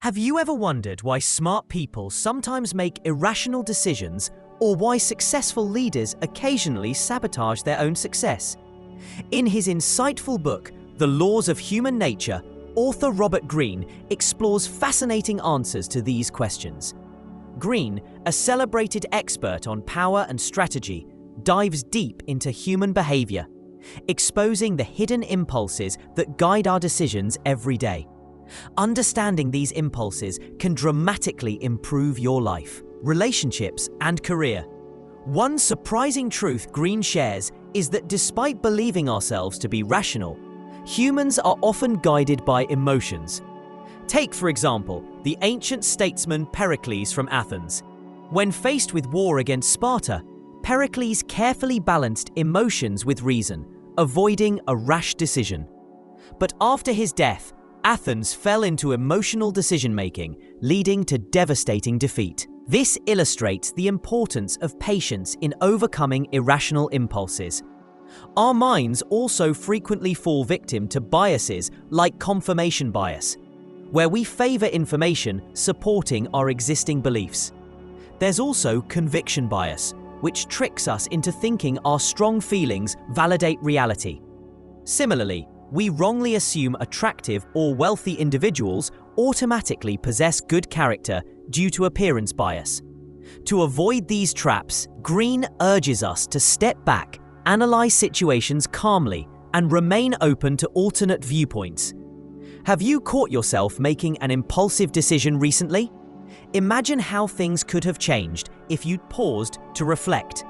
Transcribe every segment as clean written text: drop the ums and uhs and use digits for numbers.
Have you ever wondered why smart people sometimes make irrational decisions, or why successful leaders occasionally sabotage their own success? In his insightful book, The Laws of Human Nature, author Robert Greene explores fascinating answers to these questions. Greene, a celebrated expert on power and strategy, dives deep into human behavior, exposing the hidden impulses that guide our decisions every day. Understanding these impulses can dramatically improve your life, relationships, and career. One surprising truth Greene shares is that despite believing ourselves to be rational, humans are often guided by emotions. Take, for example, the ancient statesman Pericles from Athens. When faced with war against Sparta, Pericles carefully balanced emotions with reason, avoiding a rash decision. But after his death, Athens fell into emotional decision-making, leading to devastating defeat. This illustrates the importance of patience in overcoming irrational impulses. Our minds also frequently fall victim to biases like confirmation bias, where we favor information supporting our existing beliefs. There's also conviction bias, which tricks us into thinking our strong feelings validate reality. Similarly, we wrongly assume attractive or wealthy individuals automatically possess good character due to appearance bias. To avoid these traps, Greene urges us to step back, analyze situations calmly, and remain open to alternate viewpoints. Have you caught yourself making an impulsive decision recently? Imagine how things could have changed if you'd paused to reflect.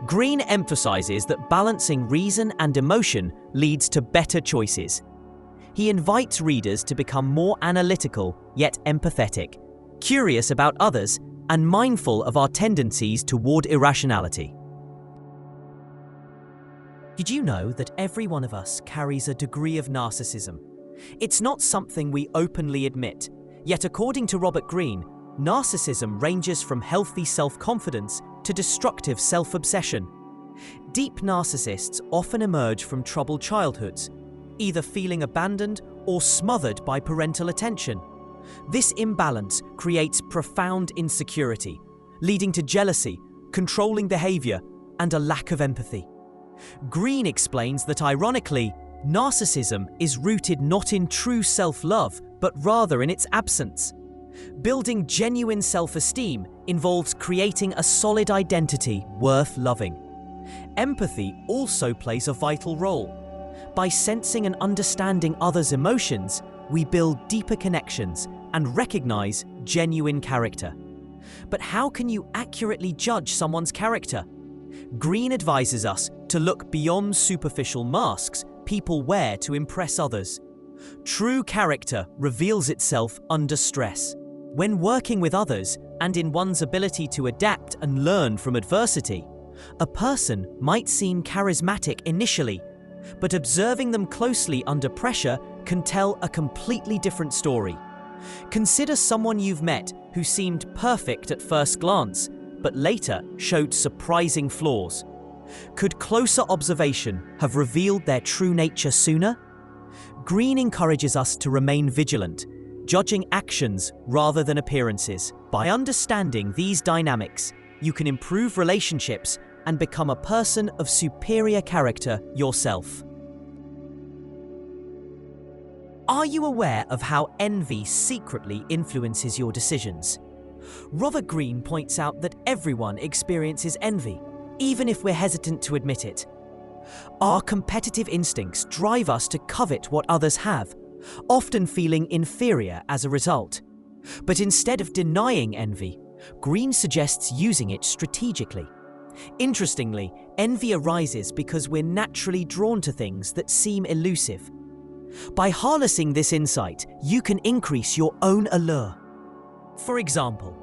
Greene emphasizes that balancing reason and emotion leads to better choices. He invites readers to become more analytical yet empathetic, curious about others, and mindful of our tendencies toward irrationality. Did you know that every one of us carries a degree of narcissism? It's not something we openly admit, yet according to Robert Greene, narcissism ranges from healthy self-confidence to destructive self-obsession. Deep narcissists often emerge from troubled childhoods, either feeling abandoned or smothered by parental attention. This imbalance creates profound insecurity, leading to jealousy, controlling behavior, and a lack of empathy. Greene explains that ironically, narcissism is rooted not in true self-love, but rather in its absence. Building genuine self-esteem involves creating a solid identity worth loving. Empathy also plays a vital role. By sensing and understanding others' emotions, we build deeper connections and recognize genuine character. But how can you accurately judge someone's character? Greene advises us to look beyond superficial masks people wear to impress others. True character reveals itself under stress. When working with others and in one's ability to adapt and learn from adversity, a person might seem charismatic initially, but observing them closely under pressure can tell a completely different story. Consider someone you've met who seemed perfect at first glance, but later showed surprising flaws. Could closer observation have revealed their true nature sooner? Greene encourages us to remain vigilant, judging actions rather than appearances. By understanding these dynamics, you can improve relationships and become a person of superior character yourself. Are you aware of how envy secretly influences your decisions? Robert Greene points out that everyone experiences envy, even if we're hesitant to admit it. Our competitive instincts drive us to covet what others have, often feeling inferior as a result. But instead of denying envy, Greene suggests using it strategically. Interestingly, envy arises because we're naturally drawn to things that seem elusive. By harnessing this insight, you can increase your own allure. For example,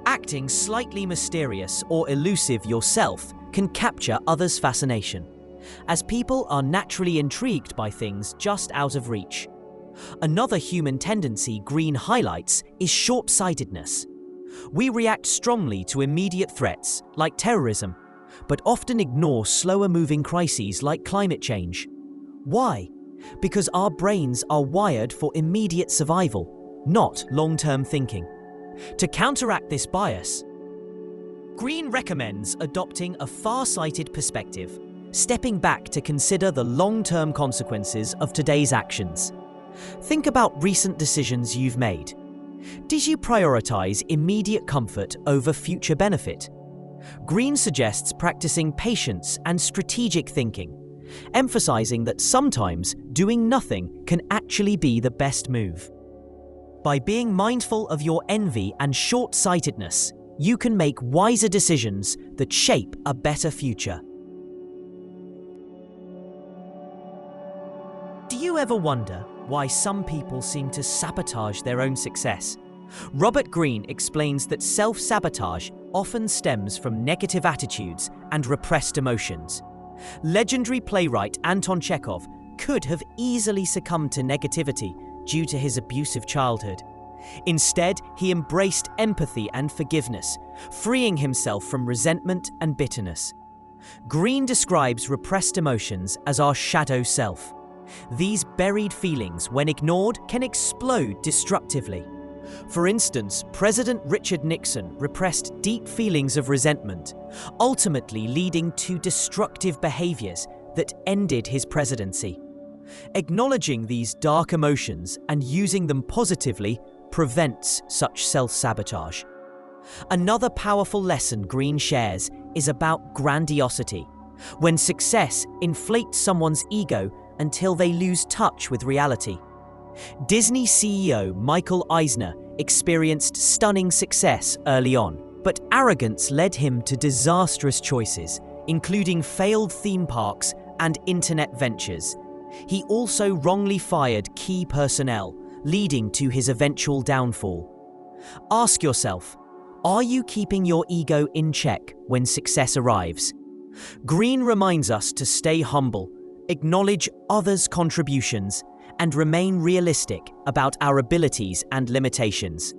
acting slightly mysterious or elusive yourself can capture others' fascination, as people are naturally intrigued by things just out of reach. Another human tendency Greene highlights is short-sightedness. We react strongly to immediate threats, like terrorism, but often ignore slower-moving crises like climate change. Why? Because our brains are wired for immediate survival. not long-term thinking. To counteract this bias, Greene recommends adopting a far-sighted perspective, stepping back to consider the long-term consequences of today's actions. Think about recent decisions you've made. Did you prioritize immediate comfort over future benefit? Greene suggests practicing patience and strategic thinking, emphasizing that sometimes doing nothing can actually be the best move. By being mindful of your envy and short-sightedness, you can make wiser decisions that shape a better future. Do you ever wonder why some people seem to sabotage their own success? Robert Greene explains that self-sabotage often stems from negative attitudes and repressed emotions. Legendary playwright Anton Chekhov could have easily succumbed to negativity due to his abusive childhood. Instead, he embraced empathy and forgiveness, freeing himself from resentment and bitterness. Greene describes repressed emotions as our shadow self. These buried feelings, when ignored, can explode destructively. For instance, President Richard Nixon repressed deep feelings of resentment, ultimately leading to destructive behaviors that ended his presidency. Acknowledging these dark emotions and using them positively prevents such self-sabotage. Another powerful lesson Greene shares is about grandiosity. When success inflates someone's ego until they lose touch with reality. Disney CEO Michael Eisner experienced stunning success early on, but arrogance led him to disastrous choices, including failed theme parks and internet ventures. He also wrongly fired key personnel, leading to his eventual downfall. Ask yourself, are you keeping your ego in check when success arrives? Greene reminds us to stay humble, acknowledge others' contributions, and remain realistic about our abilities and limitations.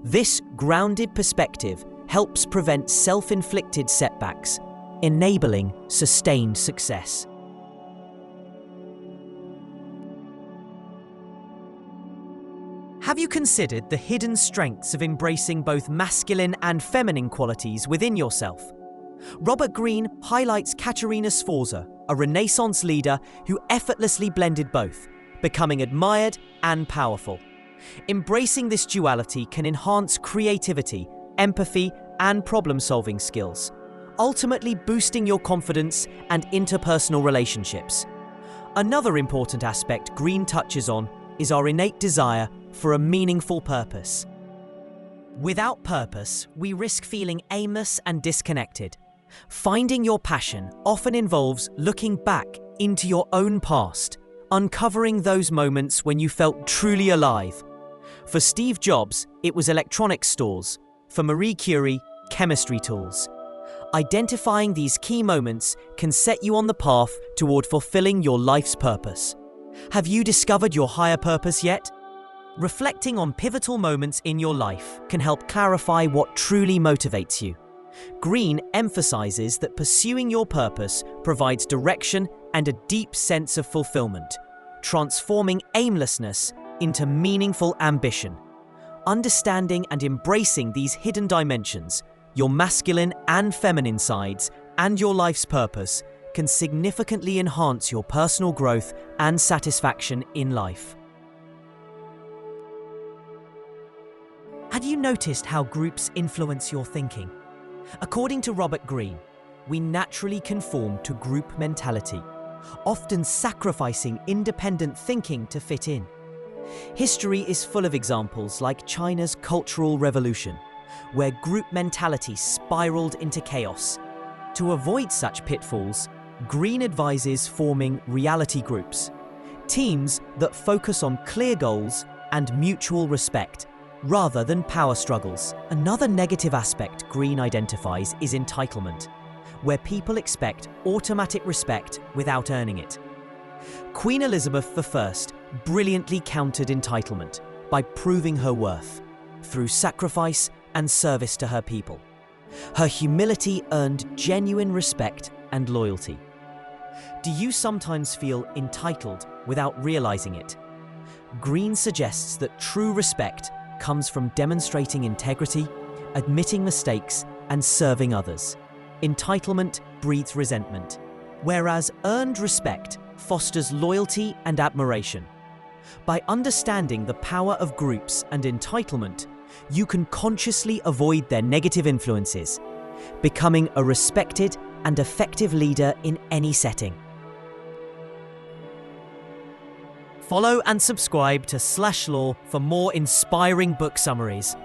This grounded perspective helps prevent self-inflicted setbacks, enabling sustained success. Have you considered the hidden strengths of embracing both masculine and feminine qualities within yourself? Robert Greene highlights Katerina Sforza, a Renaissance leader who effortlessly blended both, becoming admired and powerful. Embracing this duality can enhance creativity, empathy, and problem-solving skills, ultimately boosting your confidence and interpersonal relationships. Another important aspect Greene touches on is our innate desire for a meaningful purpose. Without purpose, we risk feeling aimless and disconnected. Finding your passion often involves looking back into your own past, uncovering those moments when you felt truly alive. For Steve Jobs, it was electronics stores. For Marie Curie, chemistry tools. Identifying these key moments can set you on the path toward fulfilling your life's purpose. Have you discovered your higher purpose yet? Reflecting on pivotal moments in your life can help clarify what truly motivates you. Greene emphasizes that pursuing your purpose provides direction and a deep sense of fulfillment, transforming aimlessness into meaningful ambition. Understanding and embracing these hidden dimensions, your masculine and feminine sides, and your life's purpose, can significantly enhance your personal growth and satisfaction in life. Have you noticed how groups influence your thinking? According to Robert Greene, we naturally conform to group mentality, often sacrificing independent thinking to fit in. History is full of examples like China's Cultural Revolution, where group mentality spiraled into chaos. To avoid such pitfalls, Greene advises forming reality groups, teams that focus on clear goals and mutual respect, rather than power struggles. Another negative aspect Greene identifies is entitlement, where people expect automatic respect without earning it. Queen Elizabeth I brilliantly countered entitlement by proving her worth through sacrifice and service to her people. Her humility earned genuine respect and loyalty. Do you sometimes feel entitled without realizing it? Greene suggests that true respect comes from demonstrating integrity, admitting mistakes, and serving others. Entitlement breeds resentment, whereas earned respect fosters loyalty and admiration. By understanding the power of groups and entitlement, you can consciously avoid their negative influences, becoming a respected and effective leader in any setting. Follow and subscribe to SlashLore for more inspiring book summaries.